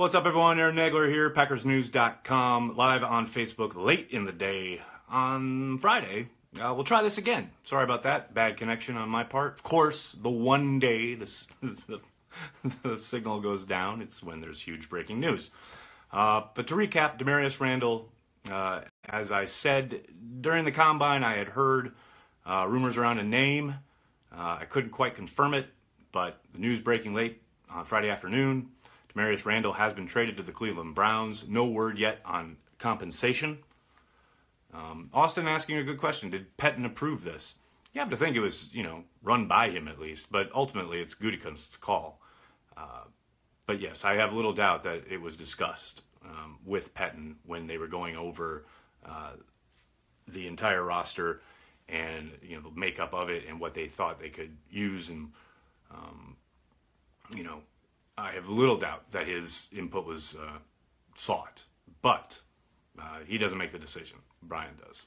What's up, everyone? Aaron Nagler here, PackersNews.com, live on Facebook late in the day on Friday. We'll try this again. Sorry about that. Bad connection on my part. Of course, the one day the signal goes down, it's when there's huge breaking news. But to recap, Damarious Randall, as I said, during the Combine, I had heard rumors around a name. I couldn't quite confirm it, but the news breaking late on Friday afternoon, Damarious Randall has been traded to the Cleveland Browns. No word yet on compensation. Austin asking a good question. Did Pettine approve this? You have to think it was, run by him at least, but ultimately it's Gutekunst's call. But yes, I have little doubt that it was discussed with Pettine when they were going over the entire roster and the makeup of it and what they thought they could use, and I have little doubt that his input was sought, but he doesn't make the decision. Brian does.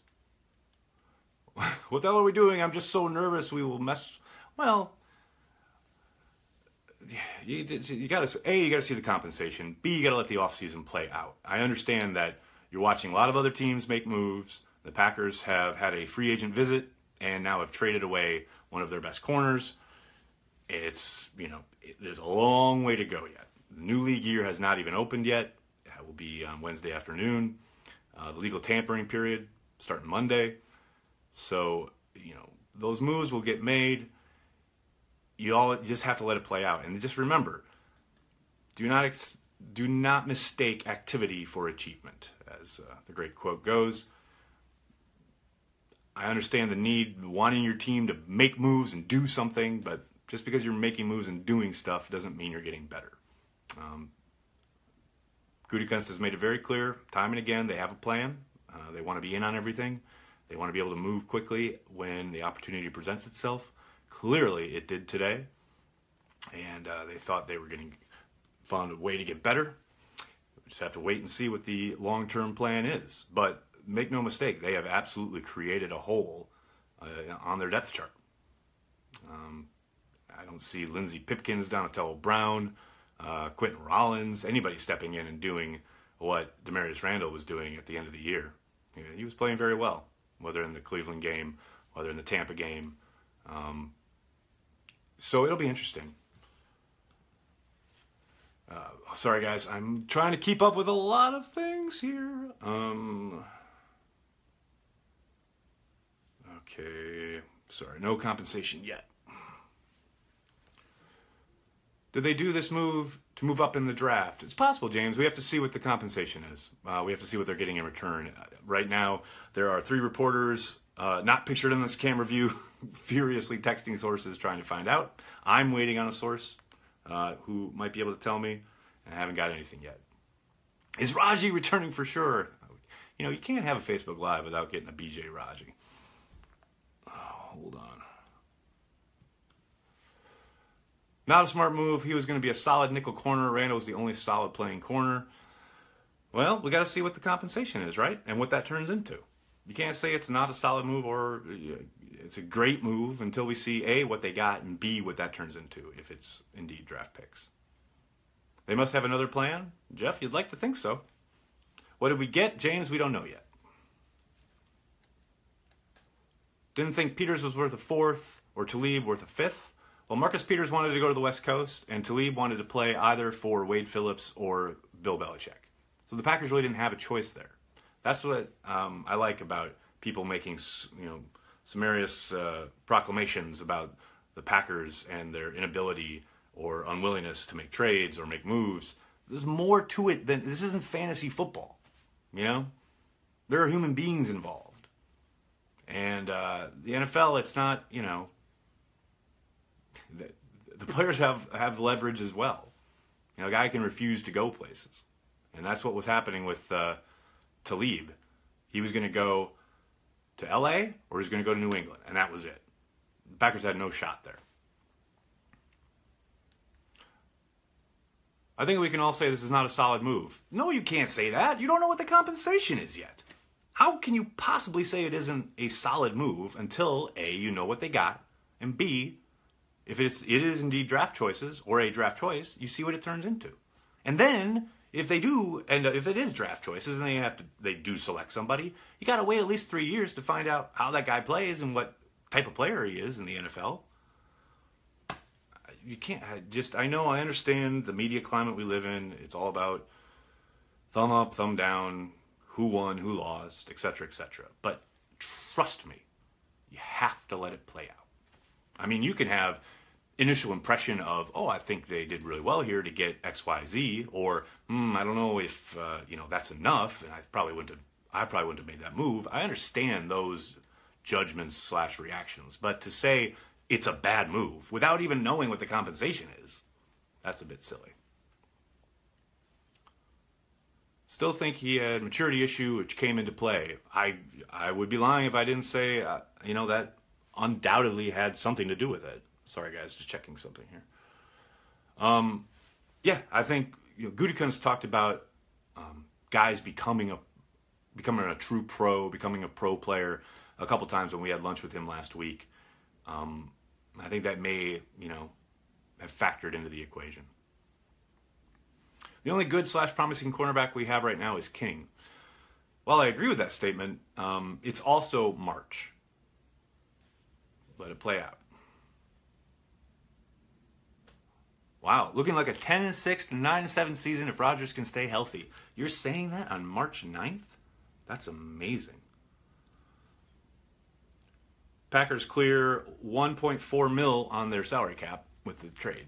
What the hell are we doing? I'm just so nervous we will mess. Well, you got to see the compensation. B, you got to let the offseason play out. I understand that you're watching a lot of other teams make moves. The Packers have had a free agent visit and now have traded away one of their best corners. It's, there's a long way to go yet. The new league year has not even opened yet. It will be on Wednesday afternoon. The legal tampering period starting Monday. So, those moves will get made. You all just have to let it play out. And just remember, do not mistake activity for achievement, as the great quote goes. I understand the need, wanting your team to make moves and do something, but just because you're making moves and doing stuff doesn't mean you're getting better. Gutekunst has made it very clear, time and again, they have a plan. They want to be in on everything. They want to be able to move quickly when the opportunity presents itself. Clearly, it did today. And they thought they were found a way to get better. We just have to wait and see what the long-term plan is. But make no mistake, they have absolutely created a hole on their depth chart. I don't see Lindsey Pipkins, Donatello Brown, Quentin Rollins, anybody stepping in and doing what Damarious Randall was doing at the end of the year. He was playing very well, whether in the Cleveland game, whether in the Tampa game. So it'll be interesting. Sorry, guys. I'm trying to keep up with a lot of things here. Okay. Sorry, no compensation yet. Did they do this move to move up in the draft? It's possible, James. We have to see what the compensation is. We have to see what they're getting in return. Right now, there are 3 reporters not pictured in this camera view furiously texting sources trying to find out. I'm waiting on a source who might be able to tell me, and I haven't got anything yet. Is Raji returning for sure? You can't have a Facebook Live without getting a BJ Raji. Oh, hold on. Not a smart move. He was going to be a solid nickel corner. Randall was the only solid playing corner. Well, we got to see what the compensation is, right? And what that turns into. You can't say it's not a solid move or it's a great move until we see A, what they got, and B, what that turns into, if it's indeed draft picks. They must have another plan? Jeff, you'd like to think so. What did we get? James, we don't know yet. Didn't think Peters was worth a 4th or Talib worth a 5th. Well, Marcus Peters wanted to go to the West Coast, and Talib wanted to play either for Wade Phillips or Bill Belichick. So the Packers really didn't have a choice there. That's what I like about people making, summarous proclamations about the Packers and their inability or unwillingness to make trades or make moves. There's more to it than this. Isn't fantasy football. There are human beings involved, and the NFL. It's not. The players have leverage as well. A guy can refuse to go places. And that's what was happening with Talib. He was going to go to L.A. or he was going to go to New England, and that was it. The Packers had no shot there. I think we can all say this is not a solid move. No, you can't say that. You don't know what the compensation is yet. How can you possibly say it isn't a solid move until A, you know what they got, and B, if it is indeed draft choices or a draft choice, you see what it turns into. And then if they do, and if it is draft choices and they do select somebody, you got to wait at least 3 years to find out how that guy plays and what type of player he is in the NFL. You can't I understand the media climate we live in. It's all about thumb up, thumb down, who won, who lost, etc., etc. But trust me, you have to let it play out. I mean, you can have initial impression of, oh, I think they did really well here to get X, Y, Z, or I don't know if that's enough, and I probably wouldn't have made that move. I understand those judgments / reactions, but to say it's a bad move without even knowing what the compensation is, that's a bit silly. Still think he had a maturity issue which came into play. I would be lying if I didn't say that undoubtedly had something to do with it. Sorry guys, just checking something here. I think Gutekunst talked about guys becoming a true pro, becoming a pro player a couple times when we had lunch with him last week. I think that may have factored into the equation. The only good / promising cornerback we have right now is King. While I agree with that statement, it's also March. Let it play out. Wow, looking like a 10-6 to 9-7 season if Rodgers can stay healthy. You're saying that on March 9th? That's amazing. Packers clear $1.4 million on their salary cap with the trade.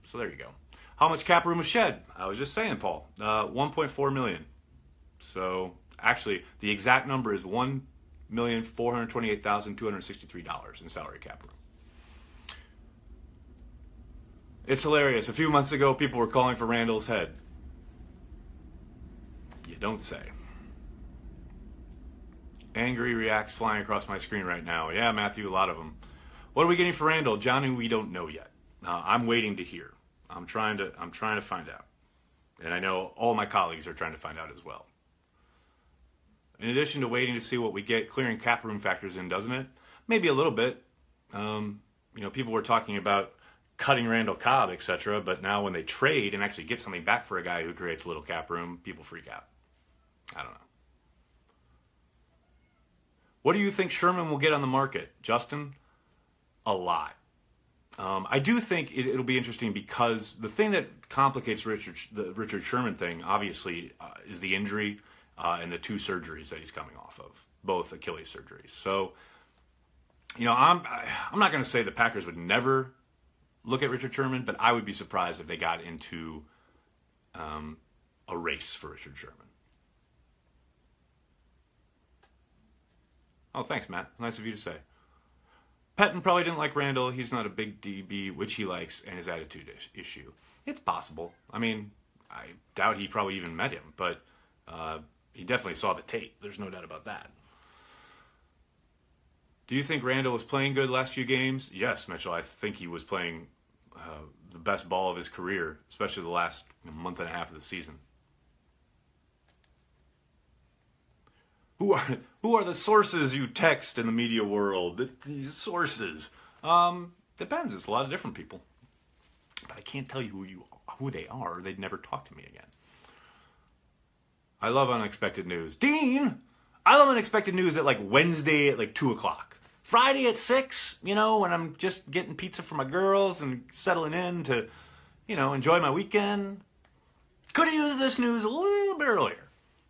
So there you go. How much cap room was shed? I was just saying, Paul. $1.4 million. So actually, the exact number is $1,428,263 in salary cap room. It's hilarious. A few months ago, people were calling for Randall's head. You don't say. Angry reacts flying across my screen right now. Yeah, Matthew, a lot of them. What are we getting for Randall? Johnny, we don't know yet. I'm waiting to hear. I'm trying to find out. And I know all my colleagues are trying to find out as well. In addition to waiting to see what we get, clearing cap room factors in, doesn't it? Maybe a little bit. People were talking about cutting Randall Cobb, etc. But now when they trade and actually get something back for a guy who creates a little cap room, people freak out. I don't know. What do you think Sherman will get on the market? Justin? A lot. I do think it'll be interesting because the thing that complicates the Richard Sherman thing, obviously, is the injury and the 2 surgeries that he's coming off of, both Achilles surgeries. So, I'm not going to say the Packers would never look at Richard Sherman, but I would be surprised if they got into a race for Richard Sherman. Oh, thanks, Matt. It's nice of you to say. Pettine probably didn't like Randall. He's not a big DB, which he likes, and his attitude issue. It's possible. I mean, I doubt he probably even met him, but he definitely saw the tape. There's no doubt about that. Do you think Randall was playing good last few games? Yes, Mitchell. I think he was playing the best ball of his career, especially the last month and a half of the season. Who are the sources you text in the media world? These sources. Depends. It's a lot of different people. But I can't tell you who they are. They'd never talk to me again. I love unexpected news. Dean! I love unexpected news at Wednesday at 2 o'clock. Friday at 6, when I'm just getting pizza for my girls and settling in to, enjoy my weekend. Could have used this news a little bit earlier.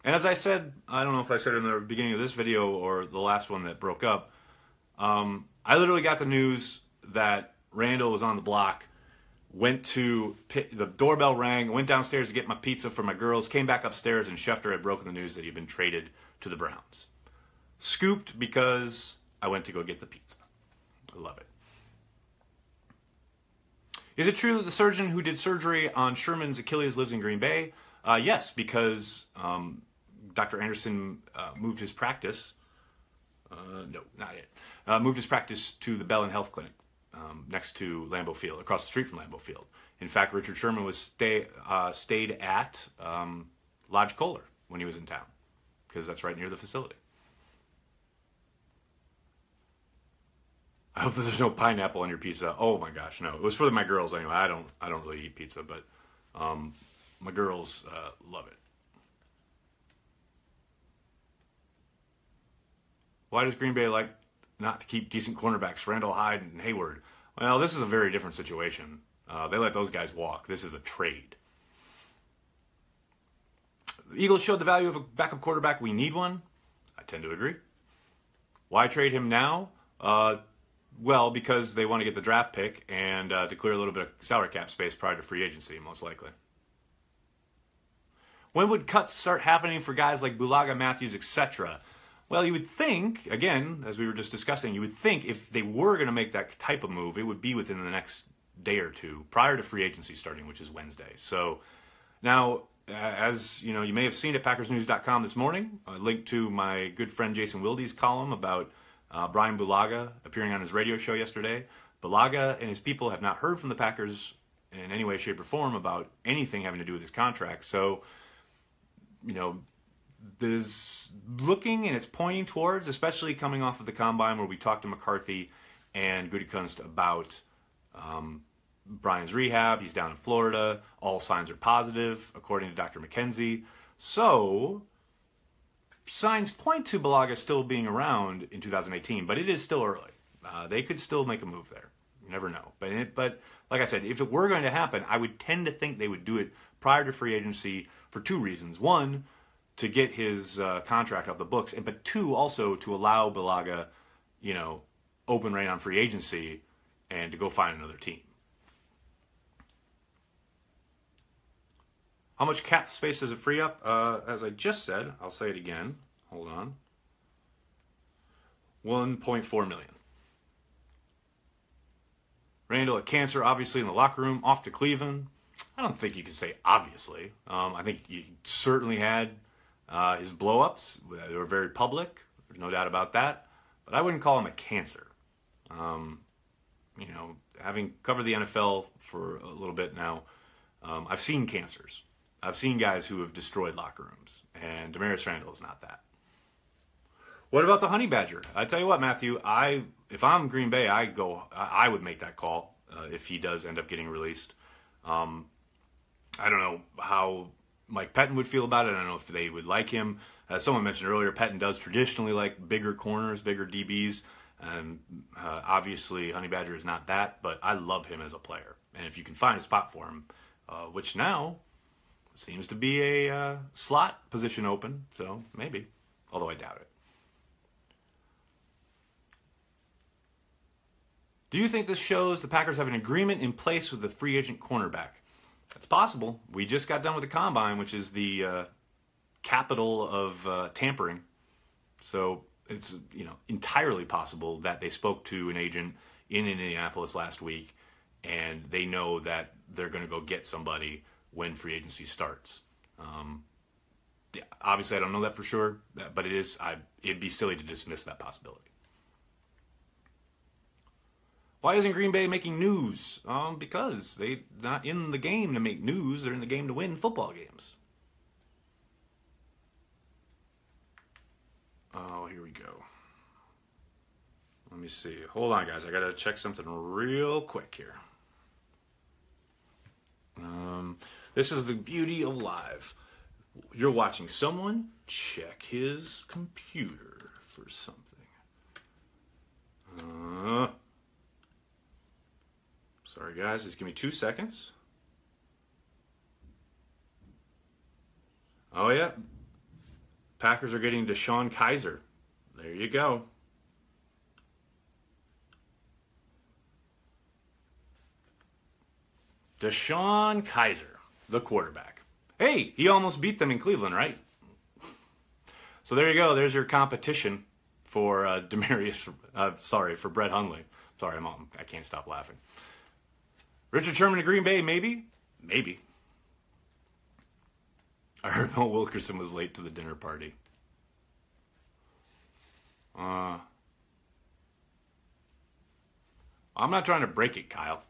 And as I said, I don't know if I said it in the beginning of this video or the last one that broke up, I literally got the news that Randall was on the block, went to, the doorbell rang, went downstairs to get my pizza for my girls, came back upstairs, and Schefter had broken the news that he'd been traded to the Browns. Scooped because I went to go get the pizza. I love it. Is it true that the surgeon who did surgery on Sherman's Achilles lives in Green Bay? Yes, because Dr. Anderson moved his practice. No, not yet. Moved his practice to the Bellin Health Clinic next to Lambeau Field, across the street from Lambeau Field. In fact, Richard Sherman was stayed at Lodge Kohler when he was in town, because that's right near the facility. I hope that there's no pineapple on your pizza. Oh my gosh, no. It was for my girls anyway. I don't really eat pizza, but My girls love it. Why does Green Bay like not to keep decent cornerbacks, Randall Hyde and Hayward? Well, this is a very different situation. They let those guys walk. This is a trade. The Eagles showed the value of a backup quarterback. We need one. I tend to agree. Why trade him now? Well, because they want to get the draft pick and to clear a little bit of salary cap space prior to free agency, most likely. When would cuts start happening for guys like Bulaga, Matthews, etc.? Well, you would think, again, as we were just discussing, you would think if they were going to make that type of move, it would be within the next day or two prior to free agency starting, which is Wednesday. So now, as you know, you may have seen at PackersNews.com this morning, a link to my good friend Jason Wilde's column about Brian Bulaga appearing on his radio show yesterday. Bulaga and his people have not heard from the Packers in any way, shape, or form about anything having to do with his contract. So, you know, there's looking and it's pointing towards, especially coming off of the Combine where we talked to McCarthy and Gutekunst about Brian's rehab. He's down in Florida. All signs are positive, according to Dr. McKenzie. So, signs point to Bulaga still being around in 2018, but it is still early. They could still make a move there. You never know. But like I said, if it were going to happen, I would tend to think they would do it prior to free agency for two reasons. One, to get his contract off the books, but two, also to allow Bulaga, you know, open reign on free agency and to go find another team. How much cap space does it free up? As I just said, I'll say it again. Hold on. $1.4 million. Randall had cancer, obviously, in the locker room, off to Cleveland. I don't think you can say obviously. I think he certainly had his blow-ups. They were very public. There's no doubt about that. But I wouldn't call him a cancer. You know, having covered the NFL for a little bit now, I've seen cancers. I've seen guys who have destroyed locker rooms, and Damarious Randall is not that. What about the Honey Badger? I tell you what, Matthew, if I'm Green Bay, I would make that call if he does end up getting released. I don't know how Mike Pettin would feel about it. I don't know if they would like him. As someone mentioned earlier, Pettin does traditionally like bigger corners, bigger DBs, and obviously Honey Badger is not that, but I love him as a player. And if you can find a spot for him, which now seems to be a slot position open, so maybe, although I doubt it. Do you think this shows the Packers have an agreement in place with the free agent cornerback? It's possible. We just got done with the Combine, which is the capital of tampering. So it's entirely possible that they spoke to an agent in Indianapolis last week, and they know that they're going to go get somebody when free agency starts. Yeah, obviously, I don't know that for sure, but it'd be silly to dismiss that possibility. Why isn't Green Bay making news? Because they're not in the game to make news. They're in the game to win football games. Oh, here we go. Let me see. Hold on, guys. I got to check something real quick here. This is the beauty of live. You're watching someone check his computer for something. Sorry, guys. Just give me 2 seconds. Oh, yeah. Packers are getting DeShone Kizer. There you go. DeShone Kizer, the quarterback. Hey, he almost beat them in Cleveland, right? So there you go. There's your competition for for Brett Hundley. Sorry, I can't stop laughing. Richard Sherman to Green Bay, maybe? Maybe. I heard Mel Wilkerson was late to the dinner party. I'm not trying to break it, Kyle.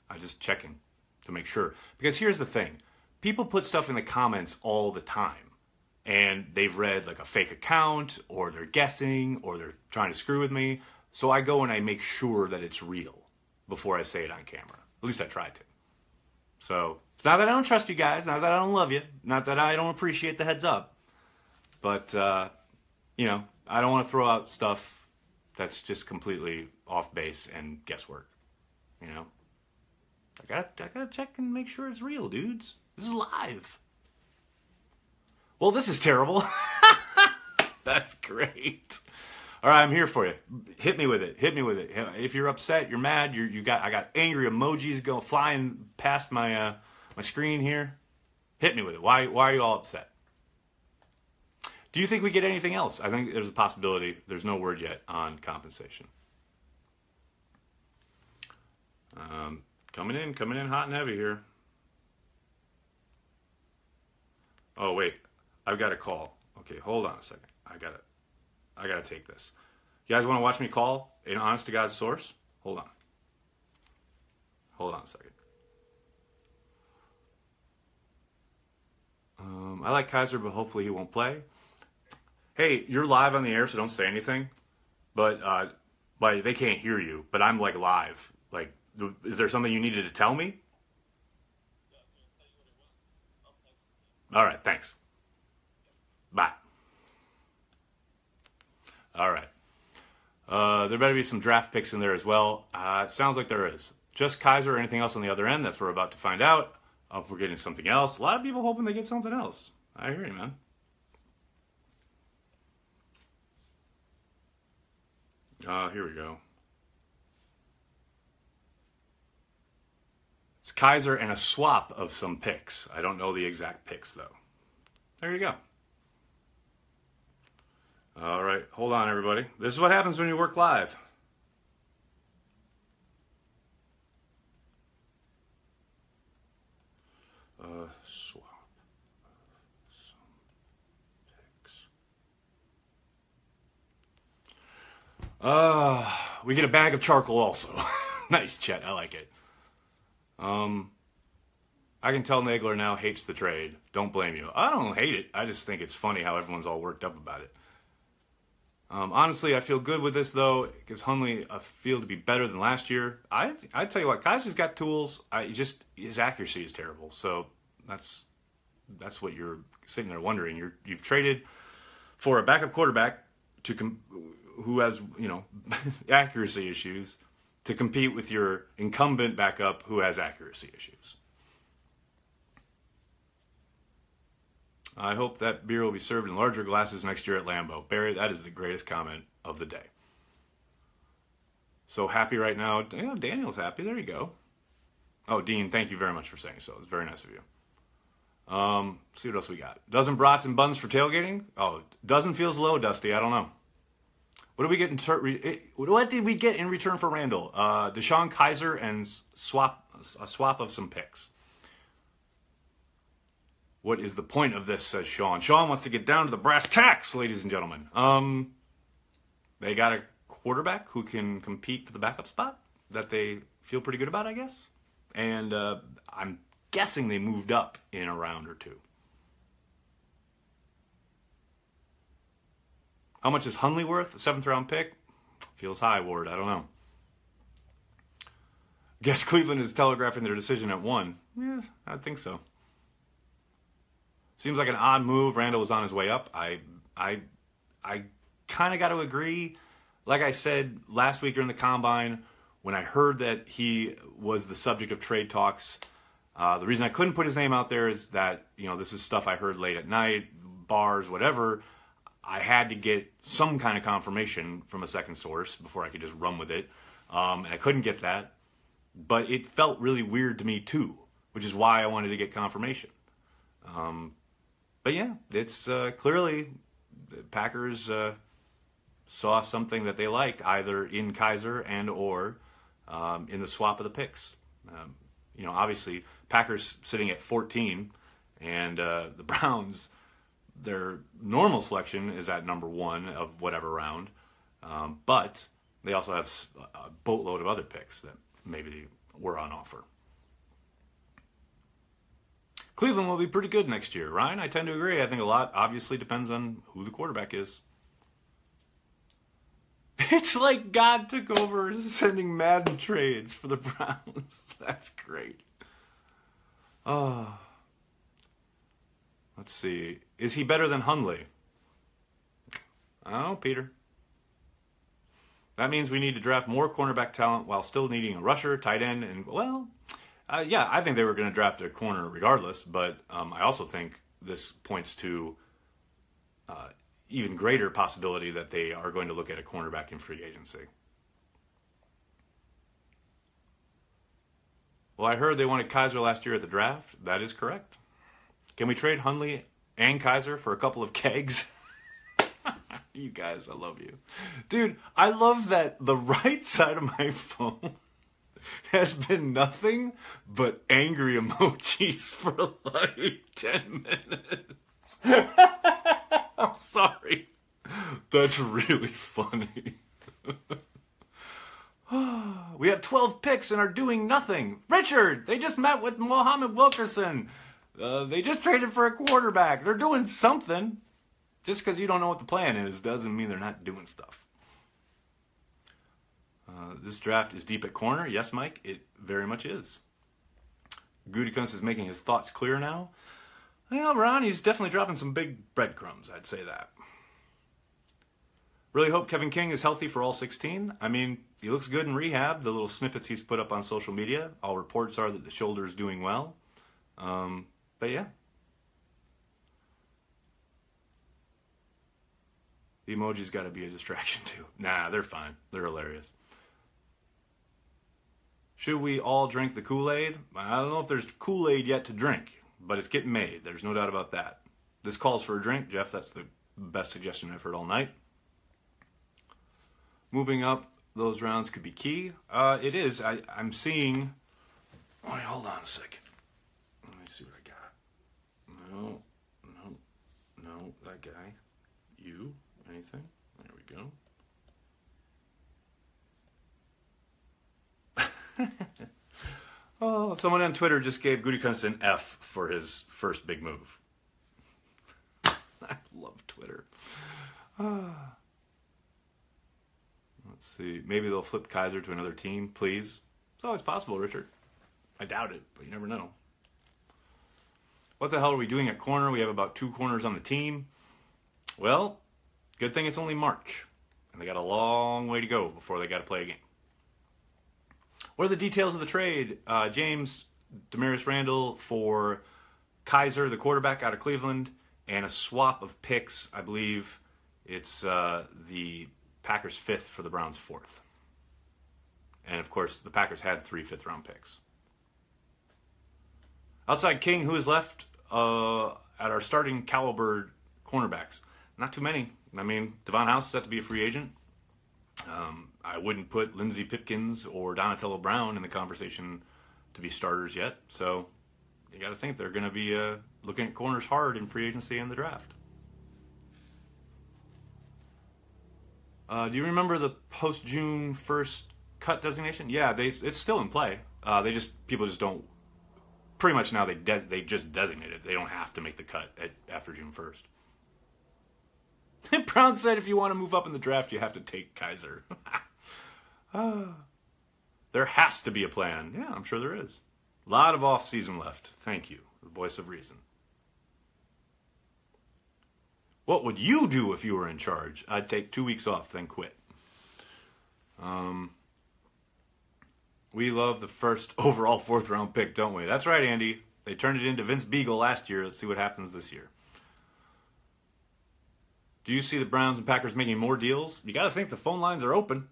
I'm just checking to make sure. Because here's the thing. People put stuff in the comments all the time. And they've read like a fake account, or they're guessing, or they're trying to screw with me. So I go and I make sure that it's real before I say it on camera. At least I try to. So It's not that I don't trust you guys, not that I don't love you, not that I don't appreciate the heads up, but, you know, I don't want to throw out stuff that's just completely off base and guesswork, you know? I gotta check and make sure it's real, dudes. This is live. Well, this is terrible. That's great. All right, I'm here for you. Hit me with it. Hit me with it. If you're upset, you're mad, I got angry emojis going flying past my my screen here. Hit me with it. Why are you all upset? Do you think we get anything else? I think there's a possibility. There's no word yet on compensation. Coming in hot and heavy here. Oh wait, I've got a call. Okay, hold on a second. I gotta take this. You guys want to watch me call an honest to God source? Hold on a second. I like Kizer, but hopefully he won't play. Hey, you're live on the air, so don't say anything. But they can't hear you. But I'm like live. Like, is there something you needed to tell me? All right, thanks. Bye. All right. There better be some draft picks in there as well. It sounds like there is. Just Kizer or anything else on the other end? That's what we're about to find out. If we're getting something else. A lot of people hoping they get something else. I hear you, man. Here we go. It's Kizer and a swap of some picks. I don't know the exact picks, though. There you go. All right, hold on, everybody. This is what happens when you work live. Swap some picks. We get a bag of charcoal also. Nice, Chet. I like it. I can tell Nagler now hates the trade. Don't blame you. I don't hate it. I just think it's funny how everyone's all worked up about it. Honestly, I feel good with this, though. It gives Hundley a feel to be better than last year. I tell you what, Kizer's got tools. His accuracy is terrible. So that's what you're sitting there wondering. You've traded for a backup quarterback who has, you know, accuracy issues to compete with your incumbent backup who has accuracy issues. I hope that beer will be served in larger glasses next year at Lambeau. Barry, that is the greatest comment of the day. So happy right now. You know, Daniel's happy. There you go. Oh, Dean, thank you very much for saying so. It's very nice of you. See what else we got. Dozen brats and buns for tailgating? Oh, dozen feels low, Dusty. I don't know. What did we get in return for Randall? DeShone Kizer and a swap of some picks. What is the point of this, says Sean. Sean wants to get down to the brass tacks, ladies and gentlemen. They got a quarterback who can compete for the backup spot that they feel pretty good about, I guess. And I'm guessing they moved up in a round or two. How much is Hundley worth? A 7th round pick? Feels high, Ward. I don't know. Guess Cleveland is telegraphing their decision at 1. Yeah, I think so. Seems like an odd move. Randall was on his way up. I kind of got to agree. Like I said last week during the Combine, when I heard that he was the subject of trade talks, the reason I couldn't put his name out there is that, you know, this is stuff I heard late at night, bars, whatever. I had to get some kind of confirmation from a second source before I could just run with it. And I couldn't get that. But it felt really weird to me too, which is why I wanted to get confirmation. But yeah, it's clearly the Packers saw something that they liked, either in Kizer and or in the swap of the picks. You know, obviously, Packers sitting at 14, and the Browns, their normal selection is at number 1 of whatever round. But they also have a boatload of other picks that maybe were on offer. Cleveland will be pretty good next year. Ryan, I tend to agree. I think a lot obviously depends on who the quarterback is. It's like God took over sending Madden trades for the Browns. That's great. Let's see. Is he better than Hundley? Oh, Peter. That means we need to draft more cornerback talent while still needing a rusher, tight end, and, well, yeah, I think they were going to draft a corner regardless, but I also think this points to even greater possibility that they are going to look at a cornerback in free agency. Well, I heard they wanted Kizer last year at the draft. That is correct. Can we trade Hundley and Kizer for a couple of kegs? You guys, I love you. Dude, I love that the right side of my phone has been nothing but angry emojis for like 10 minutes. I'm sorry. That's really funny. We have 12 picks and are doing nothing. Richard, they just met with Mohammed Wilkerson. They just traded for a quarterback. They're doing something. Just because you don't know what the plan is doesn't mean they're not doing stuff. This draft is deep at corner. Yes, Mike, it very much is. Gutekunst is making his thoughts clear now. Well, Ronnie's definitely dropping some big breadcrumbs, I'd say that. Really hope Kevin King is healthy for all 16. I mean, he looks good in rehab. The little snippets he's put up on social media. All reports are that the shoulder is doing well. But yeah. The emoji's got to be a distraction too. Nah, they're fine. They're hilarious. Should we all drink the Kool-Aid? I don't know if there's Kool-Aid yet to drink, but it's getting made. There's no doubt about that. This calls for a drink. Jeff, that's the best suggestion I've heard all night. Moving up those rounds could be key. It is. I'm seeing... Wait, hold on a second. Let me see what I got. No, that guy. You? Anything? There we go. Oh, someone on Twitter just gave Gutekunst an F for his first big move. I love Twitter. Let's see. Maybe they'll flip Kizer to another team, please. It's always possible, Richard. I doubt it, but you never know. What the hell are we doing at corner? We have about 2 corners on the team. Well, good thing it's only March, and they got a long way to go before they got to play a game. What are the details of the trade? James, Demarius Randall for Kizer, the quarterback out of Cleveland, and a swap of picks. I believe it's the Packers' 5th for the Browns' 4th. And, of course, the Packers had 3 fifth-round picks. Outside King, who is left at our starting caliber cornerbacks? Not too many. I mean, Devon House is set to be a free agent. I wouldn't put Lindsey Pipkins or Donatello Brown in the conversation to be starters yet. So you got to think they're going to be looking at corners hard in free agency and the draft. Do you remember the post-June 1st cut designation? Yeah, it's still in play. People just don't. Pretty much now they just designate it. They don't have to make the cut after June 1st. Brown said if you want to move up in the draft, you have to take Kizer. There has to be a plan. Yeah, I'm sure there is. A lot of off-season left. Thank you, the voice of reason. What would you do if you were in charge? I'd take 2 weeks off, then quit. We love the first overall 4th-round pick, don't we? That's right, Andy. They turned it into Vince Beagle last year. Let's see what happens this year. Do you see the Browns and Packers making more deals? You got to think the phone lines are open.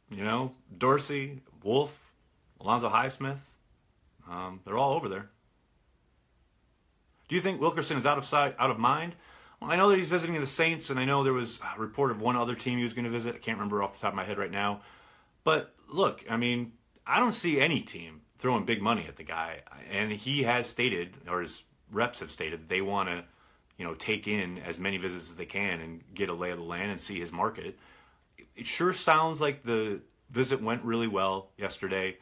You know, Dorsey, Wolf, Alonzo Highsmith. They're all over there. Do you think Wilkerson is out of sight, out of mind? Well, I know that he's visiting the Saints, and I know there was a report of one other team he was going to visit. I can't remember off the top of my head right now. But look, I mean, I don't see any team throwing big money at the guy. And he has stated, or his reps have stated, that they want to, take in as many visits as they can and get a lay of the land and see his market. It sure sounds like the visit went really well yesterday.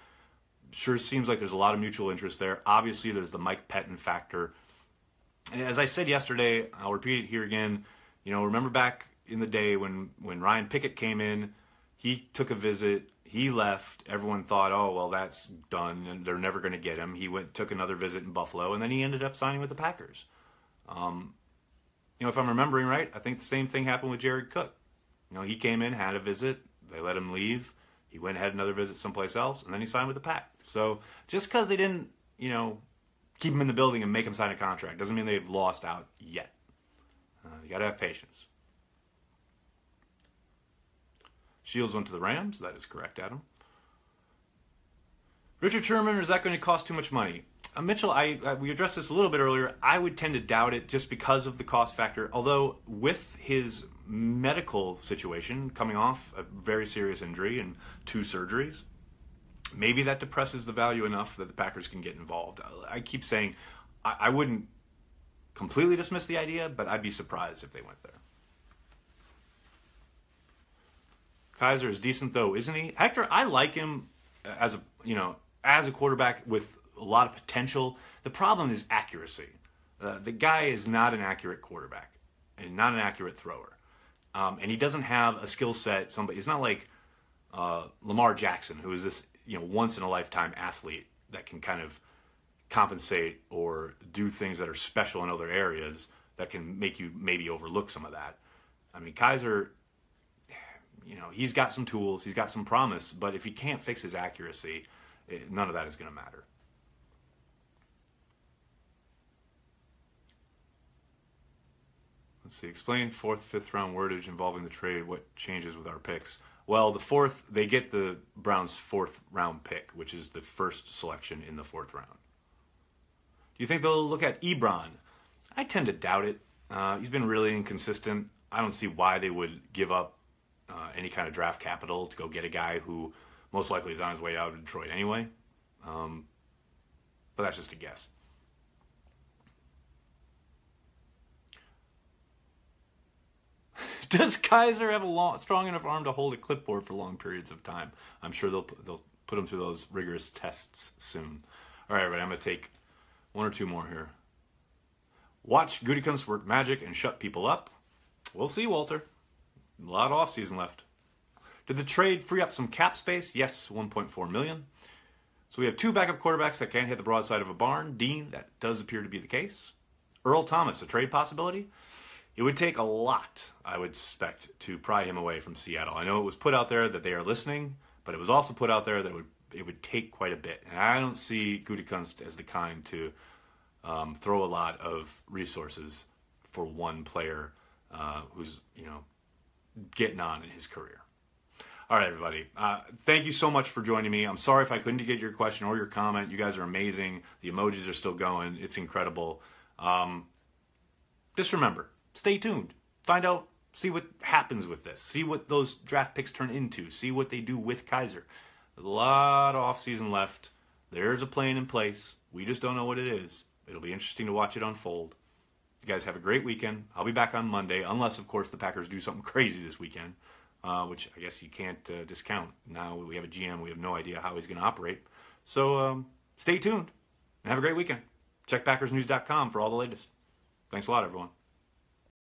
Sure seems like there's a lot of mutual interest there. Obviously, there's the Mike Pettin factor. And as I said yesterday, I'll repeat it here again. Remember back in the day when Ryan Pickett came in, he took a visit He left. Everyone thought, oh, well, that's done, and they're never going to get him. He took another visit in Buffalo, and then he ended up signing with the Packers. If I'm remembering right, I think the same thing happened with Jared Cook. He came in, had a visit, they let him leave. He went and had another visit someplace else, and then he signed with the Pack. So just because they didn't, keep him in the building and make him sign a contract doesn't mean they've lost out yet. You got to have patience. Shields went to the Rams. That is correct, Adam. Richard Sherman, or is that going to cost too much money? Mitchell, we addressed this a little bit earlier. I would tend to doubt it just because of the cost factor. Although with his medical situation, coming off a very serious injury and 2 surgeries, maybe that depresses the value enough that the Packers can get involved. I keep saying I wouldn't completely dismiss the idea, but I'd be surprised if they went there. Kizer is decent though, isn't he? Hector, I like him as a quarterback with a lot of potential. The problem is accuracy. The guy is not an accurate quarterback and not an accurate thrower. And he doesn't have a skill set. It's not like Lamar Jackson, who is this once in a lifetime athlete that can kind of compensate or do things that are special in other areas that can make you maybe overlook some of that. I mean, Kizer, he's got some tools, he's got some promise, but if he can't fix his accuracy, none of that is going to matter. Let's see. Explain 4th, 5th round wordage involving the trade. What changes with our picks? Well, they get the Browns' 4th round pick, which is the first selection in the 4th round. Do you think they'll look at Ebron? I tend to doubt it. He's been really inconsistent. I don't see why they would give up any kind of draft capital to go get a guy who most likely is on his way out of Detroit anyway. But that's just a guess. Does Kizer have a strong enough arm to hold a clipboard for long periods of time? I'm sure they'll put him through those rigorous tests soon. All right, everybody, I'm going to take 1 or 2 more here. Watch Gutekunst work magic and shut people up. We'll see, Walter. A lot of offseason left. Did the trade free up some cap space? Yes, $1.4 million. So we have 2 backup quarterbacks that can't hit the broadside of a barn. Dean, that does appear to be the case. Earl Thomas, a trade possibility? It would take a lot, I would suspect, to pry him away from Seattle. I know it was put out there that they are listening, but it was also put out there that it would take quite a bit. And I don't see Gutekunst as the kind to throw a lot of resources for one player who's, getting on in his career. All right, everybody. Thank you so much for joining me. I'm sorry if I couldn't get your question or your comment. You guys are amazing. The emojis are still going. It's incredible. Just remember, stay tuned. Find out, see what happens with this. See what those draft picks turn into. See what they do with Kizer. There's a lot of offseason left. There's a plan in place. We just don't know what it is. It'll be interesting to watch it unfold. You guys have a great weekend. I'll be back on Monday, unless, of course, the Packers do something crazy this weekend, which I guess you can't discount. Now we have a GM. We have no idea how he's going to operate. So stay tuned and have a great weekend. Check PackersNews.com for all the latest. Thanks a lot, everyone.